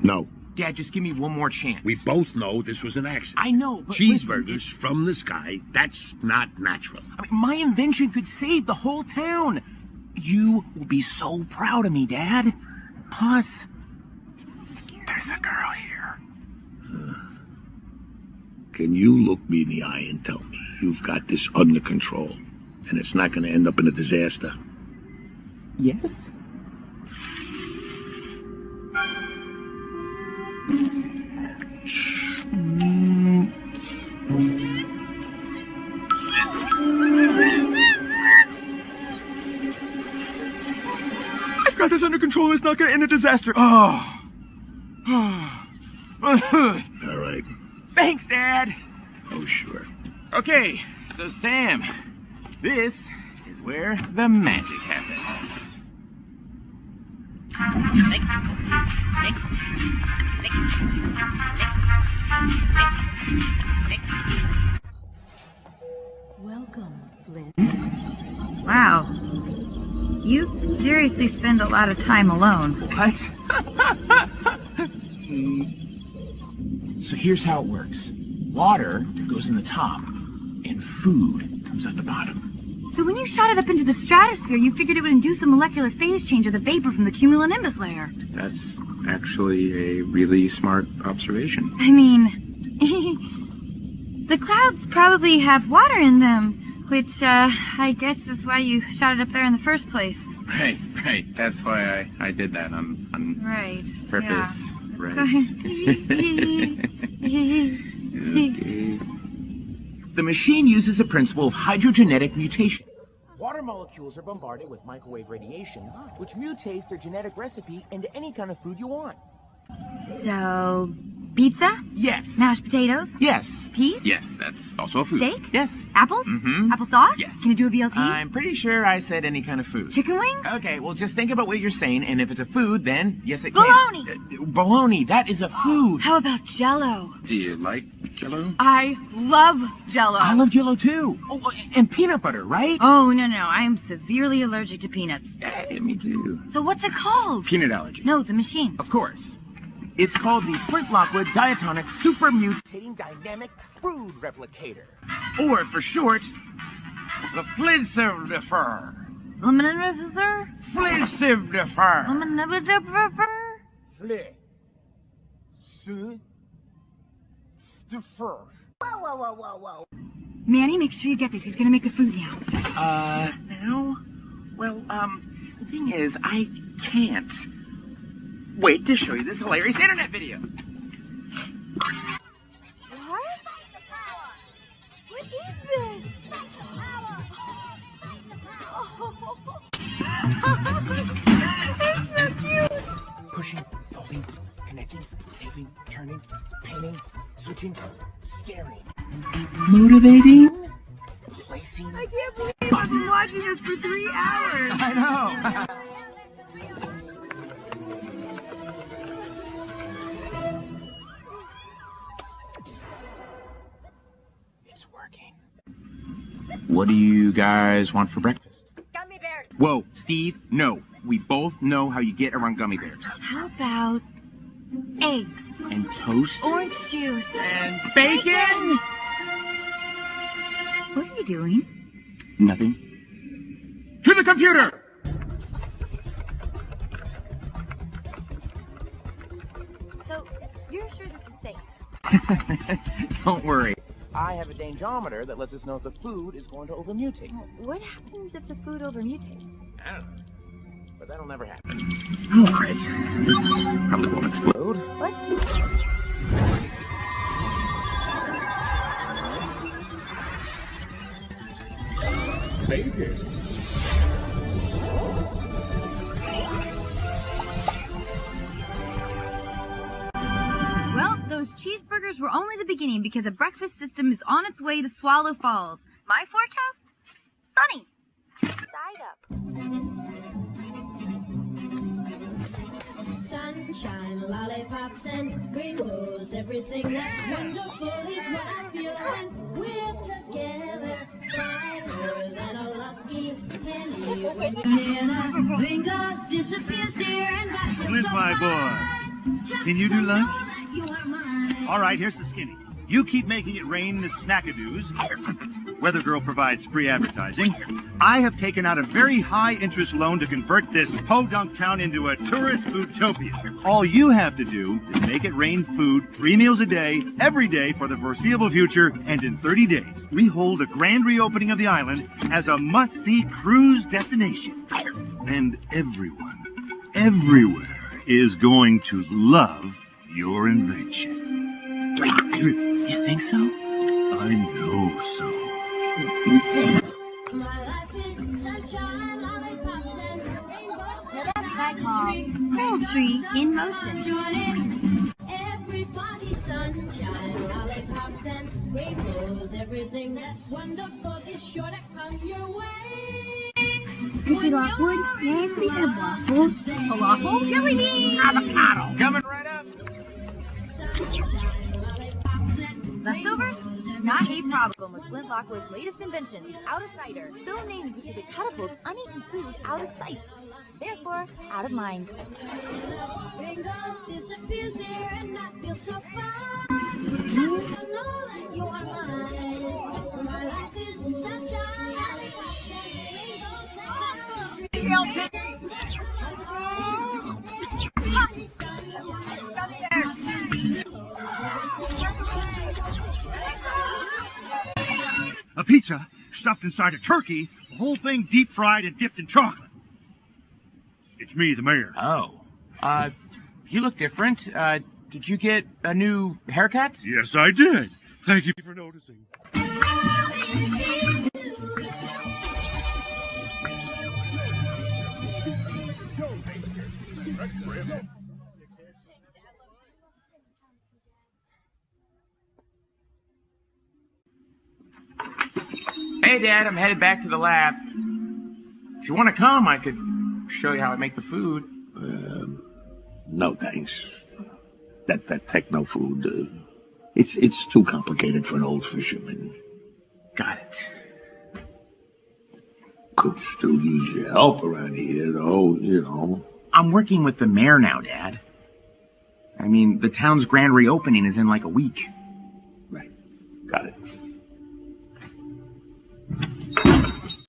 No. Dad, just give me one more chance. We both know this was an accident. I know, but cheeseburgers listen, from the sky, that's not natural. I mean, my invention could save the whole town. You will be so proud of me, Dad. Plus, there's a girl here. Can you look me in the eye and tell me you've got this under control and it's not going to end up in a disaster? Yes? I've got this under control. It's not going to end a disaster. Oh. All right. Thanks, Dad. Oh, sure. Okay, so Sam, this is where the magic happens. Welcome, Flint. Wow. You seriously spend a lot of time alone. What? So here's how it works. Water goes in the top, and food comes out the bottom. So when you shot it up into the stratosphere, you figured it would induce a molecular phase change of the vapor from the cumulonimbus layer. That's actually a really smart observation. I mean, the clouds probably have water in them, which, I guess is why you shot it up there in the first place. Right. That's why I did that on Right. purpose. Yeah. Right. Okay. The machine uses the principle of hydrogenetic mutation. Water molecules are bombarded with microwave radiation, which mutates their genetic recipe into any kind of food you want. So, pizza? Yes. Mashed potatoes? Yes. Peas? Yes, that's also a food. Steak? Yes. Apples? Mm-hmm. Applesauce? Yes. Can you do a BLT? I'm pretty sure I said any kind of food. Chicken wings? Okay, well, just think about what you're saying, and if it's a food, then yes, it can. Bologna! Bologna, that is a food. How about Jell-O? Do you like Jell-O? I love Jell-O. I love Jell-O too. Oh, and peanut butter, right? Oh, no. I am severely allergic to peanuts. Yeah, me too. So what's it called? Peanut allergy. No, the machine. Of course. It's called the Flint-Lockwood Diatonic Super Mutating Dynamic Food Replicator. Or, for short, the Flintcivifer. Lemonade-ifer? Flintcivifer. Lemonade-ifer? Flintcivifer. Whoa. Manny, make sure you get this. He's gonna make the food now. Now? Well, the thing is, I can't wait to show you this hilarious internet video. What? What is this? It's so cute. Pushing, folding, connecting, taping, turning, painting, switching, staring, motivating, placing. I can't believe I've been watching this for 3 hours. I know. It's working. What do you guys want for breakfast? Gummy bears. Whoa, Steve, no. We both know how you get around gummy bears. How about eggs, And toast. orange juice? And bacon! What are you doing? Nothing. To the computer! So, you're sure this is safe? Don't worry. I have a dangometer that lets us know if the food is going to overmutate. What happens if the food overmutates? I don't know. But that'll never happen. Alright. This probably won't explode. What? Bacon. Well, those cheeseburgers were only the beginning because a breakfast system is on its way to Swallow Falls. My forecast? Sunny. Side up. Sunshine, lollipops, and rainbows. Everything that's wonderful is what I feel when we're together. Finer than a lucky penny. When dinner fingers disappears, dear, and back Flint, my boy. Can you do lunch? All right, here's the skinny. You keep making it rain the snackadoos. Weather Girl provides free advertising. I have taken out a very high-interest loan to convert this podunk town into a tourist foodtopia. All you have to do is make it rain food 3 meals a day, every day for the foreseeable future, and in 30 days, we hold a grand reopening of the island as a must-see cruise destination. And everyone, everywhere, is going to love your invention. You think so? I know so. My life is sunshine, lollipops, and rainbows. Now that's what I call poultry in motion. Everybody's sunshine, lollipops, and rainbows. Everything that's wonderful is sure to come your way. Mr. Lockwood, may I please have waffles? Falafel? Jelly bean! Avocado. Coming right up. Sunshine, lollipops, and Leftovers? Not a problem with Flint Lockwood's latest invention, Out of Cider. So named because it catapults uneaten food out of sight. Therefore, out of mind. rainbows disappears there, and I feel so fine. Just to know that you are mine. My life is sunshine, lollipops, and rainbows. A pizza stuffed inside a turkey, the whole thing deep fried and dipped in chocolate. It's me, the mayor. Oh. You look different. Did you get a new haircut? Yes, I did. Thank you for noticing. Hey, Dad, I'm headed back to the lab. If you want to come, I could show you how I make the food. No thanks. That techno food, it's too complicated for an old fisherman. Got it. Could still use your help around here, though, you know. I'm working with the mayor now, Dad. I mean, the town's grand reopening is in like a week. Right. Got it.